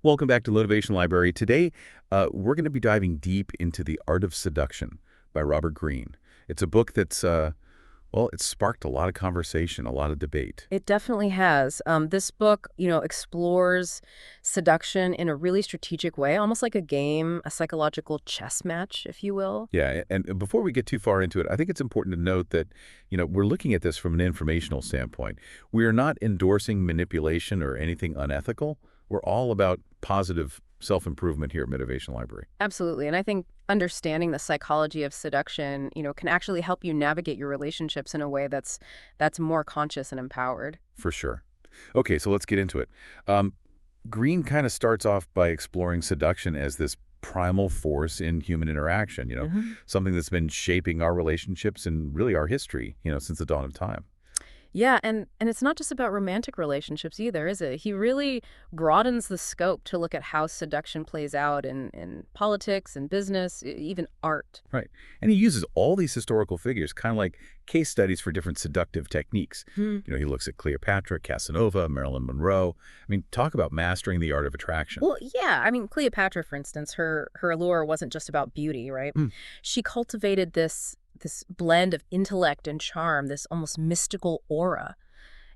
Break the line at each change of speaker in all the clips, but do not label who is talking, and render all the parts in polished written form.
Welcome back to Motivation Library. Today, we're going to be diving deep into The Art of Seduction by Robert Greene. It's a book that's, it's sparked a lot of conversation, a lot of debate.
It definitely has. This book, explores seduction in a really strategic way, almost like a game, a psychological chess match, if you will.
Yeah, and before we get too far into it, I think it's important to note that, we're looking at this from an informational standpoint. We are not endorsing manipulation or anything unethical. We're all about positive self-improvement here at Motivation Library.
Absolutely. And I think understanding the psychology of seduction, can actually help you navigate your relationships in a way that's more conscious and empowered.
For sure. Okay, so let's get into it. Um, Greene kind of starts off by exploring seduction as this primal force in human interaction, something that's been shaping our relationships and really our history, since the dawn of time.
Yeah, and it's not just about romantic relationships either, is it? He really broadens the scope to look at how seduction plays out in politics and business, even art.
Right. And he uses all these historical figures, kind of like case studies for different seductive techniques.
Hmm.
He looks at Cleopatra, Casanova, Marilyn Monroe. I mean, talk about mastering the art of attraction.
Well, yeah, I mean, Cleopatra, for instance, her allure wasn't just about beauty, right?
Hmm.
She cultivated this blend of intellect and charm, this almost mystical aura.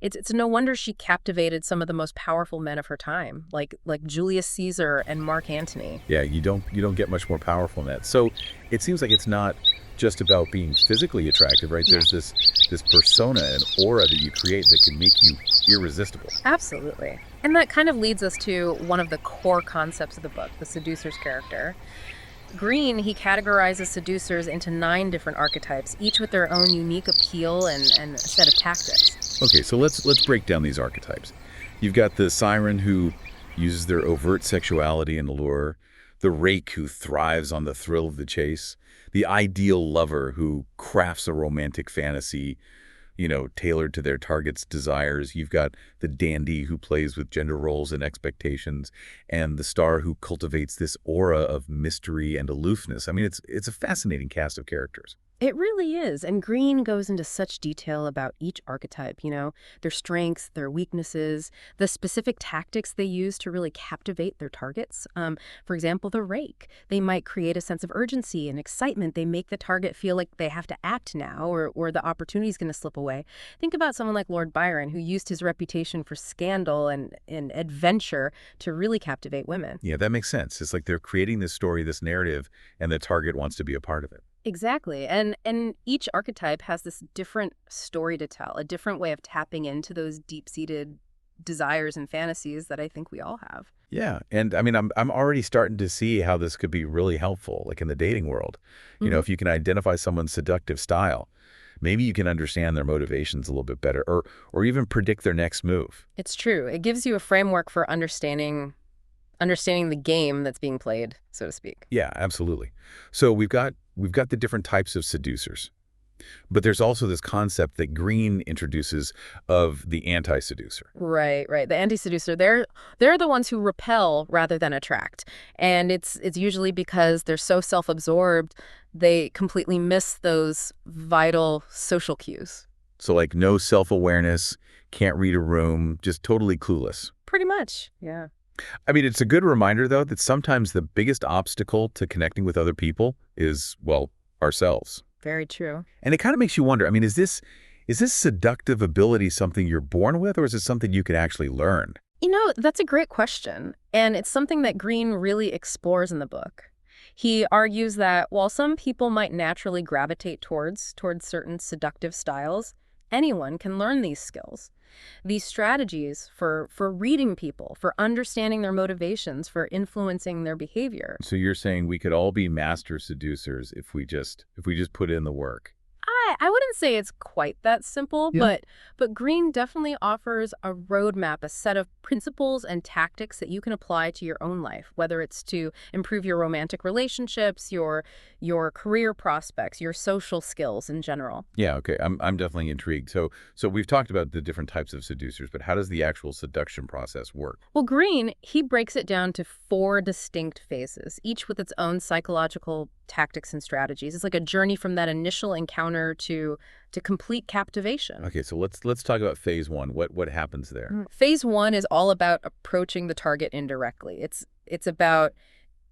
It's no wonder she captivated some of the most powerful men of her time, like Julius Caesar and Mark Antony.
Yeah, you don't get much more powerful than that. So it seems like it's not just about being physically attractive, right? There's this persona and aura that you create that can make you irresistible.
Absolutely. And that kind of leads us to one of the core concepts of the book, the seducer's character. Greene, he categorizes seducers into 9 different archetypes, each with their own unique appeal and a set of tactics.
Okay, so let's break down these archetypes. You've got the siren who uses their overt sexuality and allure, the rake who thrives on the thrill of the chase, the ideal lover who crafts a romantic fantasy, tailored to their target's desires. You've got the dandy who plays with gender roles and expectations, and the star who cultivates this aura of mystery and aloofness. I mean, it's a fascinating cast of characters.
It really is. And Greene goes into such detail about each archetype, their strengths, their weaknesses, the specific tactics they use to really captivate their targets. For example, the rake. They might create a sense of urgency and excitement. They make the target feel like they have to act now or the opportunity is going to slip away. Think about someone like Lord Byron, who used his reputation for scandal and adventure to really captivate women.
Yeah, that makes sense. It's like they're creating this story, this narrative, and the target wants to be a part of it.
Exactly. And each archetype has this different story to tell, a different way of tapping into those deep-seated desires and fantasies that I think we all have.
Yeah, and I mean, I'm already starting to see how this could be really helpful, like in the dating world.
Hmm.
If you can identify someone's seductive style, maybe you can understand their motivations a little bit better, or even predict their next move.
It's true. It gives you a framework for understanding the game that's being played, so to speak.
Yeah, absolutely. So we've got the different types of seducers, but there's also this concept that Greene introduces of the anti-seducer.
Right, right. The anti-seducer, they're the ones who repel rather than attract. And it's usually because they're so self-absorbed, they completely miss those vital social cues.
So like no self-awareness, can't read a room, just totally clueless.
Pretty much. Yeah.
I mean, it's a good reminder, though, that sometimes the biggest obstacle to connecting with other people is, well, ourselves.
Very true.
And it kind of makes you wonder, I mean, is this seductive ability something you're born with, or is it something you can actually learn?
That's a great question. And it's something that Greene really explores in the book. He argues that while some people might naturally gravitate towards certain seductive styles, anyone can learn these skills. These strategies for reading people, for understanding their motivations, for influencing their behavior.
So you're saying we could all be master seducers if we just put in the work.
I wouldn't say it's quite that simple,
Yeah.
but Greene definitely offers a roadmap, a set of principles and tactics that you can apply to your own life, whether it's to improve your romantic relationships, your career prospects, your social skills in general.
Yeah, okay. I'm definitely intrigued. So we've talked about the different types of seducers, but how does the actual seduction process work?
Well, Greene, he breaks it down to 4 distinct phases, each with its own psychological tactics and strategies. It's like a journey from that initial encounter to complete captivation.
Okay, so let's talk about phase one. What happens there?
Phase one is all about approaching the target indirectly. It's about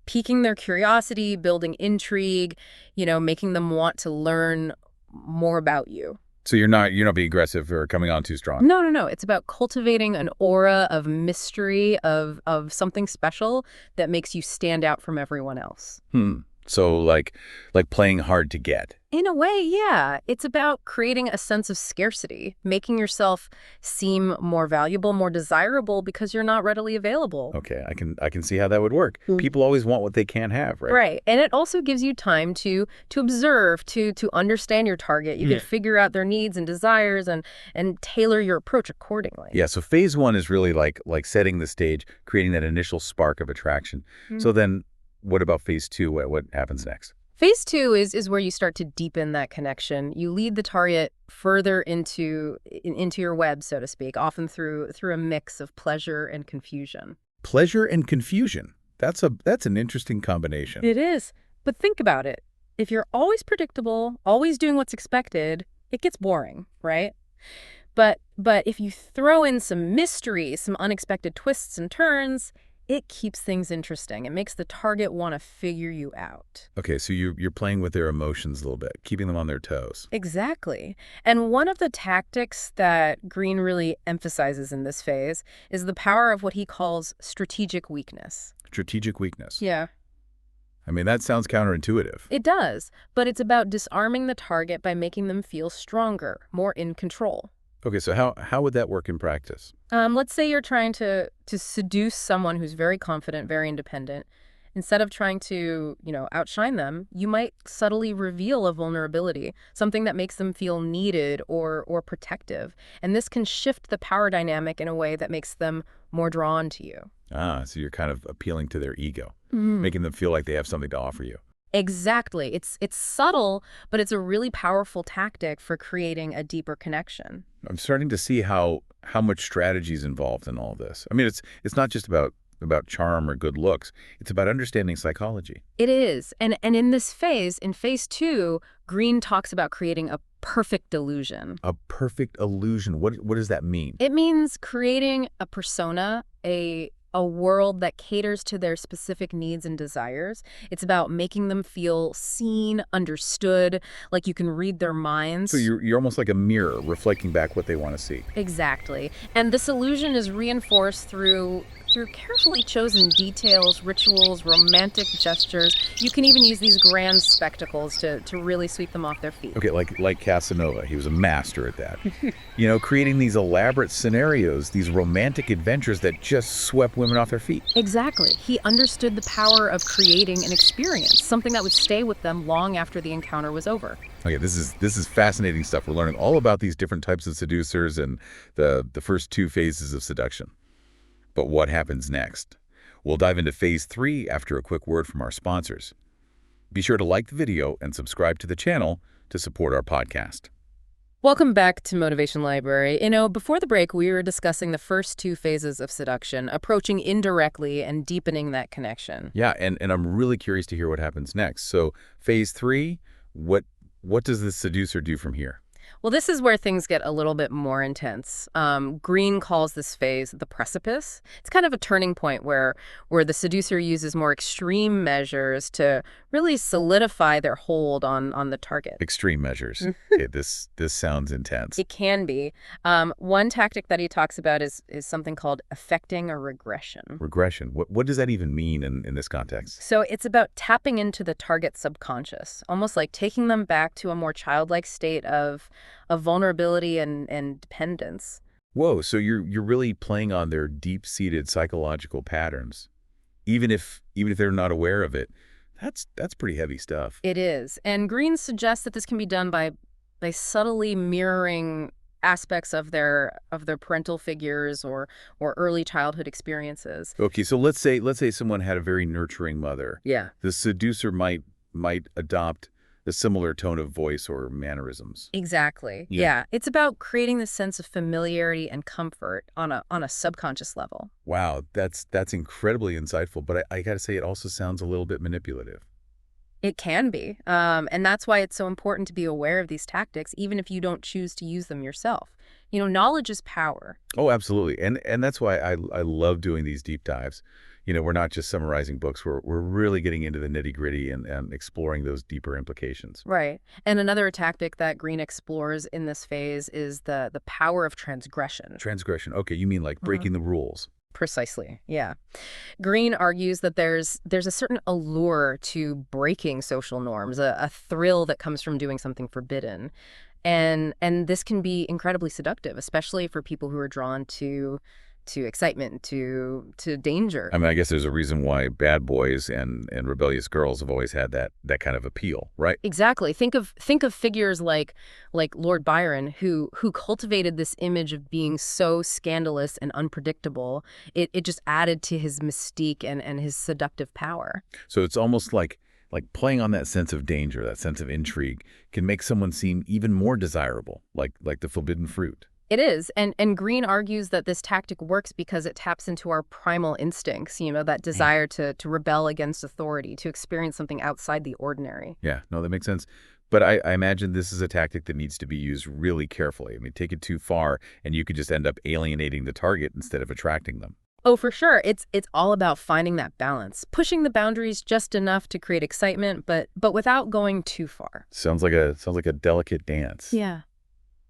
piquing their curiosity, building intrigue, making them want to learn more about you.
So you're not being aggressive or coming on too strong.
No, no, no. It's about cultivating an aura of mystery, of something special that makes you stand out from everyone else.
So like playing hard to get.
In a way, yeah. It's about creating a sense of scarcity, making yourself seem more valuable, more desirable because you're not readily available.
Okay, I can see how that would work. People always want what they can't have, right?
Right. And it also gives you time to observe, to understand your target. You can figure out their needs and desires and tailor your approach accordingly.
Yeah, so phase one is really like setting the stage, creating that initial spark of attraction. So then what about phase two? What happens next?
Phase two is where you start to deepen that connection. You lead the target further into your web, so to speak, often through a mix of pleasure and confusion.
Pleasure and confusion. That's an interesting combination.
It is. But think about it. If you're always predictable, always doing what's expected, it gets boring, right? But if you throw in some mystery, some unexpected twists and turns, it keeps things interesting. It makes the target want to figure you out.
Okay, so you're playing with their emotions a little bit, keeping them on their toes.
Exactly. And one of the tactics that Greene really emphasizes in this phase is the power of what he calls strategic weakness.
Strategic weakness.
Yeah.
I mean, that sounds counterintuitive.
It does, but it's about disarming the target by making them feel stronger, more in control.
Okay, so how would that work in practice?
Let's say you're trying to seduce someone who's very confident, very independent. Instead of trying to, outshine them, you might subtly reveal a vulnerability, something that makes them feel needed or protective. And this can shift the power dynamic in a way that makes them more drawn to you.
So you're kind of appealing to their ego, making them feel like they have something to offer you.
Exactly. It's subtle, but it's a really powerful tactic for creating a deeper connection.
I'm starting to see how much strategy is involved in all this. I mean, it's not just about charm or good looks. It's about understanding psychology.
It is. And in this phase, in phase two, Greene talks about creating a perfect illusion.
A perfect illusion. What does that mean?
It means creating a persona, a world that caters to their specific needs and desires. It's about making them feel seen, understood, like you can read their minds.
So you're almost like a mirror reflecting back what they want to see.
Exactly. And this illusion is reinforced through carefully chosen details, rituals, romantic gestures. You can even use these grand spectacles to really sweep them off their feet.
Okay, like Casanova. He was a master at that. Creating these elaborate scenarios, these romantic adventures that just swept women off their feet.
Exactly. He understood the power of creating an experience, something that would stay with them long after the encounter was over.
Okay, this is fascinating stuff. We're learning all about these different types of seducers and the first two phases of seduction. But what happens next? We'll dive into phase three after a quick word from our sponsors. Be sure to like the video and subscribe to the channel to support our podcast.
Welcome back to Motivation Library. Before the break, we were discussing the first two phases of seduction, approaching indirectly and deepening that connection.
Yeah, and I'm really curious to hear what happens next. So phase three, what does the seducer do from here?
Well, this is where things get a little bit more intense. Greene calls this phase the precipice. It's kind of a turning point where the seducer uses more extreme measures to really solidify their hold on the target.
Extreme measures. Okay, this sounds intense.
It can be. One tactic that he talks about is something called affecting a regression.
Regression. What does that even mean in this context?
So it's about tapping into the target's subconscious, almost like taking them back to a more childlike state of vulnerability and dependence.
Whoa, so you're really playing on their deep-seated psychological patterns, even if they're not aware of it. That's pretty heavy stuff.
It is. And Greene suggests that this can be done by subtly mirroring aspects of their parental figures or early childhood experiences.
Okay, so let's say someone had a very nurturing mother.
Yeah.
The seducer might adopt a similar tone of voice or mannerisms.
Exactly. Yeah. It's about creating this sense of familiarity and comfort on a subconscious level.
Wow, that's incredibly insightful, but I got to say it also sounds a little bit manipulative.
It can be. And that's why it's so important to be aware of these tactics, even if you don't choose to use them yourself. Knowledge is power.
Oh, absolutely. And that's why I love doing these deep dives. We're not just summarizing books. We're really getting into the nitty-gritty and exploring those deeper implications.
Right. And another tactic that Greene explores in this phase is the power of transgression.
Transgression. Okay, you mean like breaking the rules.
Precisely. Yeah. Greene argues that there's a certain allure to breaking social norms, a thrill that comes from doing something forbidden. And this can be incredibly seductive, especially for people who are drawn to excitement, to danger.
I mean, I guess there's a reason why bad boys and rebellious girls have always had that kind of appeal, right?
Exactly. Think of figures like Lord Byron, who cultivated this image of being so scandalous and unpredictable. It just added to his mystique and his seductive power.
So it's almost like playing on that sense of danger, that sense of intrigue, can make someone seem even more desirable, like the forbidden fruit.
It is. And Greene argues that this tactic works because it taps into our primal instincts, that desire to rebel against authority, to experience something outside the ordinary.
Yeah, no, that makes sense. But I imagine this is a tactic that needs to be used really carefully. I mean, take it too far, and you could just end up alienating the target instead of attracting them.
Oh, for sure. It's all about finding that balance, pushing the boundaries just enough to create excitement, but without going too far.
Sounds like a delicate dance.
Yeah.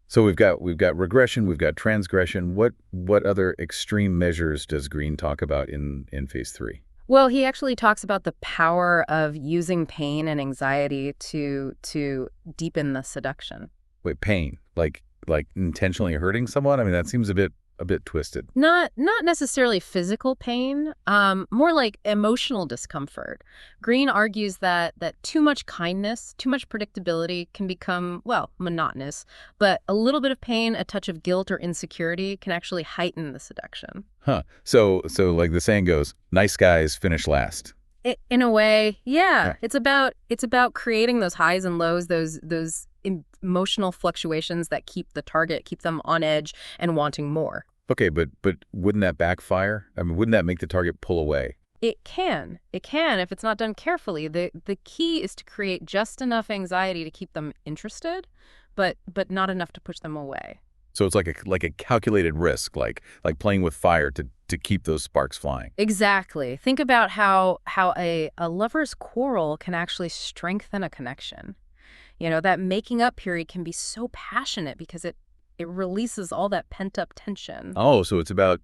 So we've got regression, we've got transgression. What other extreme measures does Greene talk about in phase 3?
Well, he actually talks about the power of using pain and anxiety to deepen the seduction.
Wait, pain, like intentionally hurting someone? I mean, that seems a bit twisted.
Not necessarily physical pain, more like emotional discomfort. Greene argues that too much kindness, too much predictability can become, well, monotonous, but a little bit of pain, a touch of guilt or insecurity can actually heighten the seduction.
Huh. So like the saying goes, nice guys finish last.
In a way, yeah. It's about creating those highs and lows, those emotional fluctuations that keep them on edge and wanting more.
Okay, but wouldn't that backfire? I mean, wouldn't that make the target pull away?
It can if it's not done carefully. The key is to create just enough anxiety to keep them interested, but not enough to push them away.
So it's like a calculated risk, like playing with fire to keep those sparks flying.
Exactly. Think about how a lover's quarrel can actually strengthen a connection. That making up period can be so passionate because it releases all that pent-up tension.
Oh, so it's about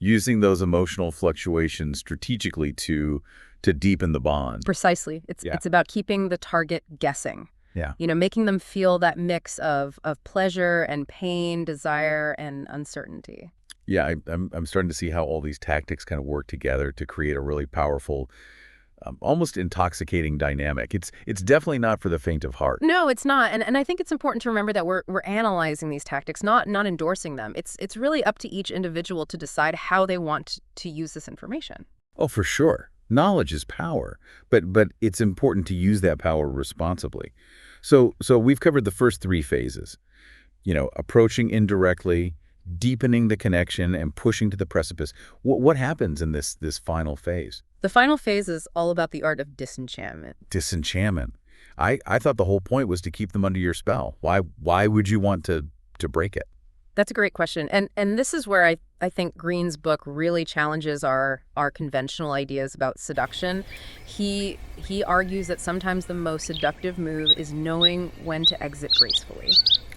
using those emotional fluctuations strategically to deepen the bond.
Precisely. It's about keeping the target guessing.
Yeah.
Making them feel that mix of pleasure and pain, desire and uncertainty.
Yeah, I'm starting to see how all these tactics kind of work together to create a really powerful, almost intoxicating dynamic. It's definitely not for the faint of heart.
No, it's not. And I think it's important to remember that we're analyzing these tactics, not endorsing them. It's really up to each individual to decide how they want to use this information.
Oh, for sure. Knowledge is power, but it's important to use that power responsibly. So we've covered the first 3 phases. Approaching indirectly, deepening the connection, and pushing to the precipice. What happens in this final phase?
The final phase is all about the art of disenchantment.
Disenchantment. I thought the whole point was to keep them under your spell. Why would you want to break it?
That's a great question. And this is where I think Greene's book really challenges our conventional ideas about seduction. He argues that sometimes the most seductive move is knowing when to exit gracefully.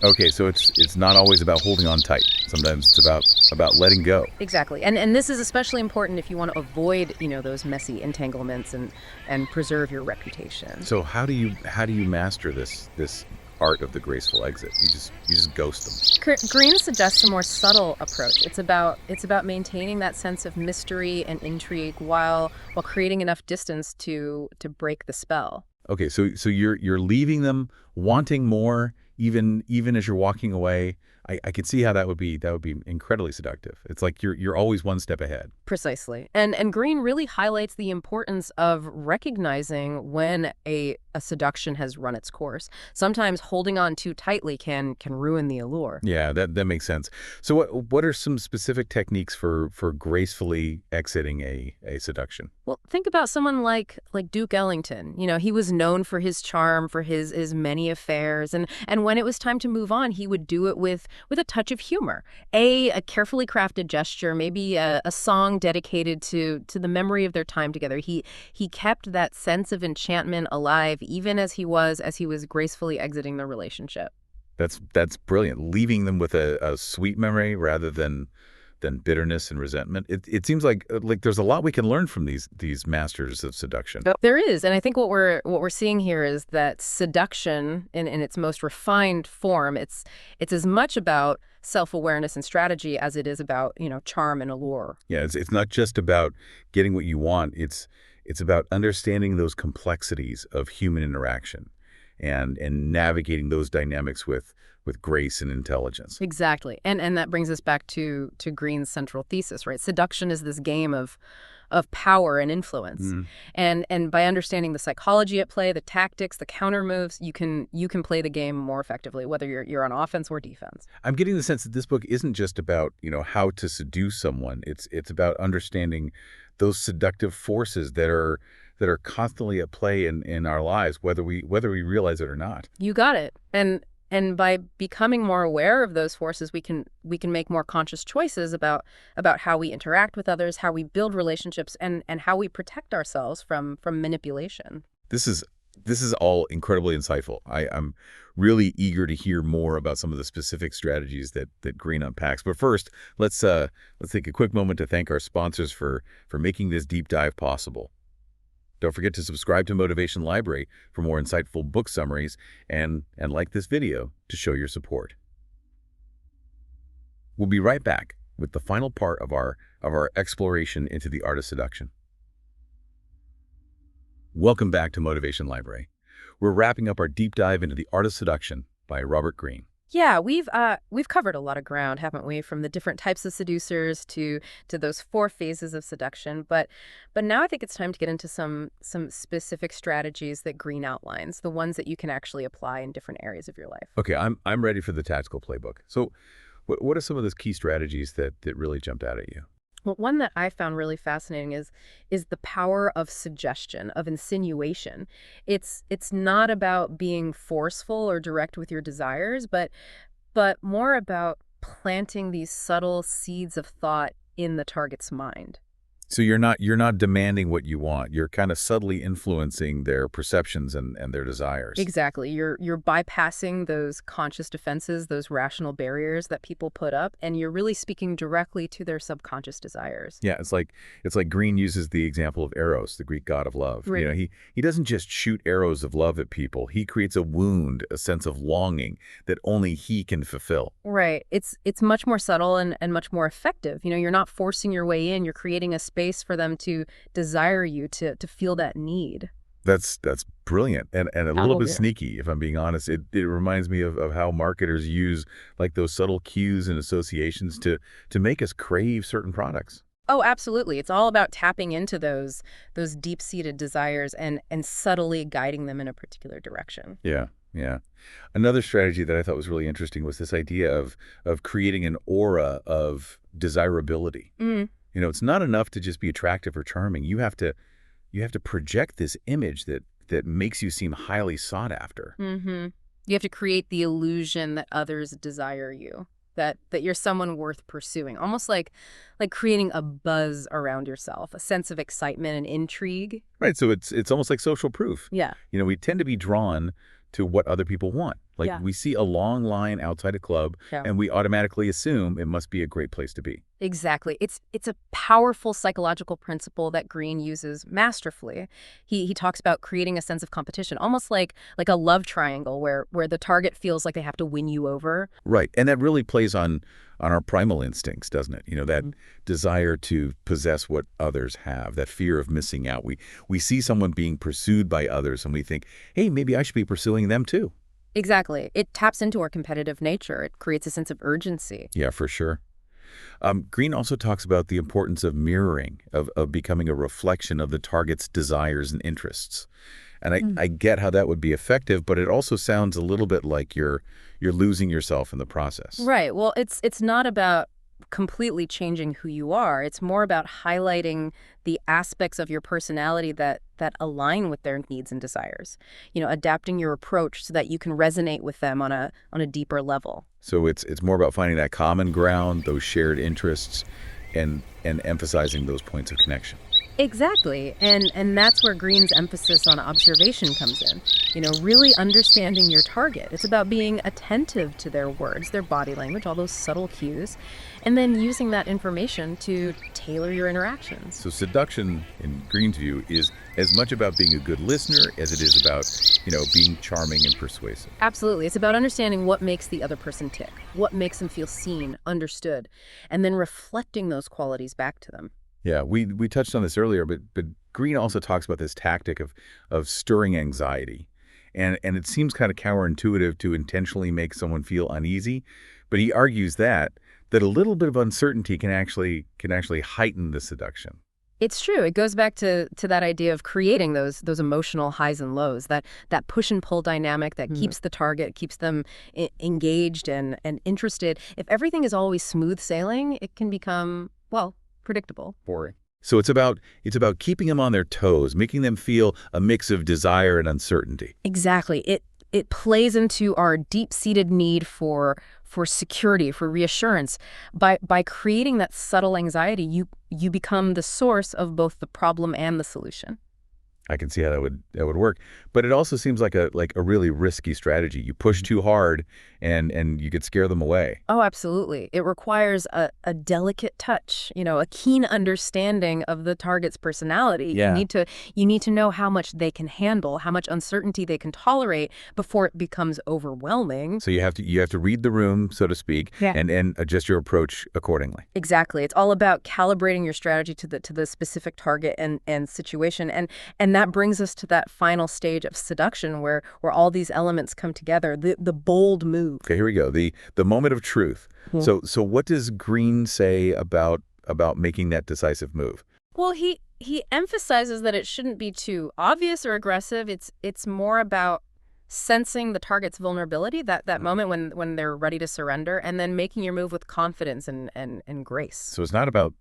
Okay, so it's not always about holding on tight. Sometimes it's about letting go.
Exactly. And this is especially important if you want to avoid, those messy entanglements and preserve your reputation.
So how do you master this art of the graceful exit? You just ghost them.
Greene suggests a more subtle approach. It's about maintaining that sense of mystery and intrigue while creating enough distance to break the spell.
Okay, so you're leaving them wanting more even as you're walking away. I could see how that would be incredibly seductive. It's like you're always one step ahead.
Precisely. And Greene really highlights the importance of recognizing when a seduction has run its course. Sometimes holding on too tightly can ruin the allure.
Yeah, that makes sense. So what are some specific techniques for gracefully exiting a seduction?
Well, think about someone like Duke Ellington. You know, he was known for his charm, for his many affairs, and when it was time to move on, he would do it with a touch of humor. A carefully crafted gesture, maybe a song dedicated to the memory of their time together. He kept that sense of enchantment alive even as he was gracefully exiting the relationship.
That's brilliant. Leaving them with a sweet memory rather than bitterness and resentment. It seems like there's a lot we can learn from these masters of seduction.
Yep. There is, and I think what we're seeing here is that seduction in its most refined form, it's as much about self-awareness and strategy as it is about, charm and allure.
Yeah, it's not just about getting what you want. It's about understanding those complexities of human interaction and navigating those dynamics with grace and intelligence.
Exactly. And that brings us back to Greene's central thesis, right? Seduction is this game of power and influence.
Mm.
And by understanding the psychology at play, the tactics, the counter moves, you can play the game more effectively, whether you're on offense or defense.
I'm getting the sense that this book isn't just about, how to seduce someone. It's about understanding those seductive forces that are constantly at play in our lives, whether we realize it or not.
You got it. And by becoming more aware of those forces, we can make more conscious choices about how we interact with others, how we build relationships, and how we protect ourselves from manipulation.
This is all incredibly insightful. I'm really eager to hear more about some of the specific strategies that Greene unpacks. But first, let's take a quick moment to thank our sponsors for making this deep dive possible. Don't forget to subscribe to Motivation Library for more insightful book summaries and like this video to show your support. We'll be right back with the final part of our exploration into the art of seduction. Welcome back to Motivation Library. We're wrapping up our deep dive into the art of seduction by Robert Greene.
Yeah, we've covered a lot of ground, haven't we? From the different types of seducers to those 4 phases of seduction. But now I think it's time to get into some specific strategies that Greene outlines, the ones that you can actually apply in different areas of your life.
Okay, I'm ready for the tactical playbook. So, what are some of those key strategies that really jumped out at you?
Well, one that I found really fascinating is the power of suggestion, of insinuation. It's not about being forceful or direct with your desires, but more about planting these subtle seeds of thought in the target's mind.
So you're not demanding what you want. You're kind of subtly influencing their perceptions and their desires.
Exactly. You're bypassing those conscious defenses, those rational barriers that people put up, and you're really speaking directly to their subconscious desires.
Yeah, it's like Greene uses the example of Eros, the Greek god of love.
Right.
He doesn't just shoot arrows of love at people. He creates a wound, a sense of longing that only he can fulfill.
Right. It's much more subtle and much more effective. You're not forcing your way in. You're creating a space for them to desire you, to feel that need.
That's brilliant and a little bit sneaky, if I'm being honest. It reminds me of how marketers use like those subtle cues and associations to make us crave certain products.
Oh, absolutely. It's all about tapping into those deep-seated desires and subtly guiding them in a particular direction.
Yeah. Yeah. Another strategy that I thought was really interesting was this idea of creating an aura of desirability.
Mm.
It's not enough to just be attractive or charming. You have to project this image that makes you seem highly sought after.
Mm-hmm. You have to create the illusion that others desire you, that you're someone worth pursuing, almost like creating a buzz around yourself, a sense of excitement and intrigue.
Right. So it's almost like social proof.
Yeah.
We tend to be drawn to what other people want. Like we see a long line outside a club and we automatically assume it must be a great place to be.
Exactly. It's a powerful psychological principle that Greene uses masterfully. He talks about creating a sense of competition, almost like a love triangle where the target feels like they have to win you over.
Right. And that really plays on our primal instincts, doesn't it? That desire to possess what others have, that fear of missing out. We see someone being pursued by others and we think, hey, maybe I should be pursuing them too.
Exactly. It taps into our competitive nature. It creates a sense of urgency.
Yeah, for sure. Greene also talks about the importance of mirroring, of becoming a reflection of the target's desires and interests. And I get how that would be effective, but it also sounds a little bit like you're losing yourself in the process.
Right. Well, it's not about completely changing who you are. It's more about highlighting the aspects of your personality that align with their needs and desires. Adapting your approach so that you can resonate with them on a deeper level.
So it's more about finding that common ground, those shared interests, and emphasizing those points of connection.
Exactly. And that's where Greene's emphasis on observation comes in. Really understanding your target. It's about being attentive to their words, their body language, all those subtle cues, and then using that information to tailor your interactions.
So seduction, in Greene's view, is as much about being a good listener as it is about, being charming and persuasive.
Absolutely. It's about understanding what makes the other person tick, what makes them feel seen, understood, and then reflecting those qualities back to them.
Yeah, we touched on this earlier, but Greene also talks about this tactic of stirring anxiety. And it seems kind of counterintuitive to intentionally make someone feel uneasy, but he argues that a little bit of uncertainty can actually heighten the seduction.
It's true. It goes back to that idea of creating those emotional highs and lows, that push and pull dynamic that keeps the target, keeps them engaged and interested. If everything is always smooth sailing, it can become, well, predictable.
Boring. So it's about keeping them on their toes, making them feel a mix of desire and uncertainty.
Exactly. It plays into our deep-seated need for security, for reassurance. By creating that subtle anxiety, you become the source of both the problem and the solution.
I can see how that would work, but it also seems like a really risky strategy. You push too hard, and you could scare them away.
Oh, absolutely. It requires a delicate touch, a keen understanding of the target's personality.
Yeah.
You need to know how much they can handle, how much uncertainty they can tolerate before it becomes overwhelming.
So you have to read the room, so to speak,
Yeah.
and adjust your approach accordingly.
Exactly. It's all about calibrating your strategy to the specific target and situation. And that brings us to that final stage of seduction where all these elements come together, the bold move.
Okay, here we go. The moment of truth.
Yeah.
So what does Greene say about making that decisive move?
Well, he emphasizes that it shouldn't be too obvious or aggressive. It's more about sensing the target's vulnerability, that moment when they're ready to surrender, and then making your move with confidence and grace.
So it's not about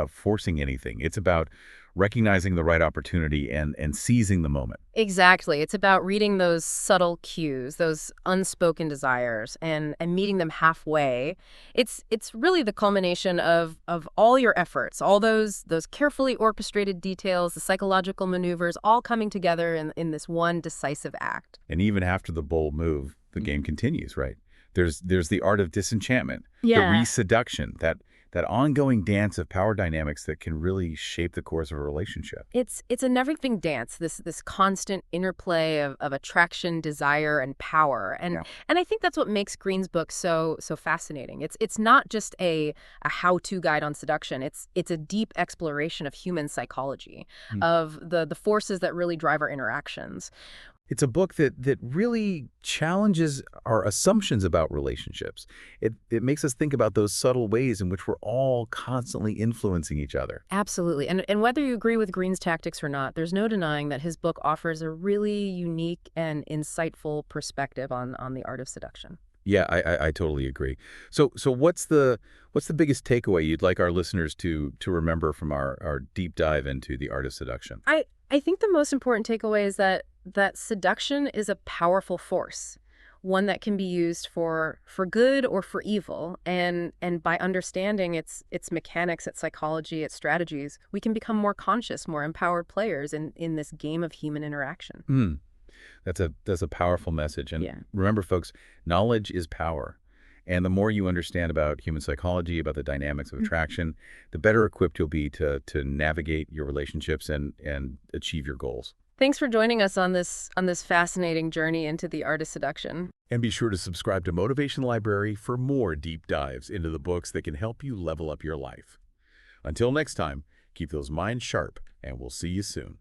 forcing anything. It's about recognizing the right opportunity and seizing the moment.
Exactly. It's about reading those subtle cues, those unspoken desires, and meeting them halfway. It's really the culmination of all your efforts, all those carefully orchestrated details, the psychological maneuvers, all coming together in this one decisive act.
And even after the bold move, the game continues, right? There's the art of disenchantment,
Yeah.
the re-seduction, that ongoing dance of power dynamics that can really shape the course of a relationship.
It's a never-ending dance, this constant interplay of attraction, desire, and power. And
Yeah.
and I think that's what makes Greene's book so fascinating. It's not just a how-to guide on seduction. It's a deep exploration of human psychology, of the forces that really drive our interactions.
It's a book that really challenges our assumptions about relationships. It makes us think about those subtle ways in which we're all constantly influencing each other.
Absolutely. And whether you agree with Greene's tactics or not, there's no denying that his book offers a really unique and insightful perspective on the art of seduction.
Yeah, I totally agree. So what's the biggest takeaway you'd like our listeners to remember from our deep dive into the art of seduction?
I think the most important takeaway is that seduction is a powerful force, one that can be used for good or for evil. And by understanding its mechanics, its psychology, its strategies, we can become more conscious, more empowered players in this game of human interaction.
That's a powerful message. And
Yeah.
remember, folks, knowledge is power. And the more you understand about human psychology, about the dynamics of attraction, the better equipped you'll be to navigate your relationships and achieve your goals.
Thanks for joining us on this fascinating journey into the art of seduction.
And be sure to subscribe to Motivation Library for more deep dives into the books that can help you level up your life. Until next time, keep those minds sharp, and we'll see you soon.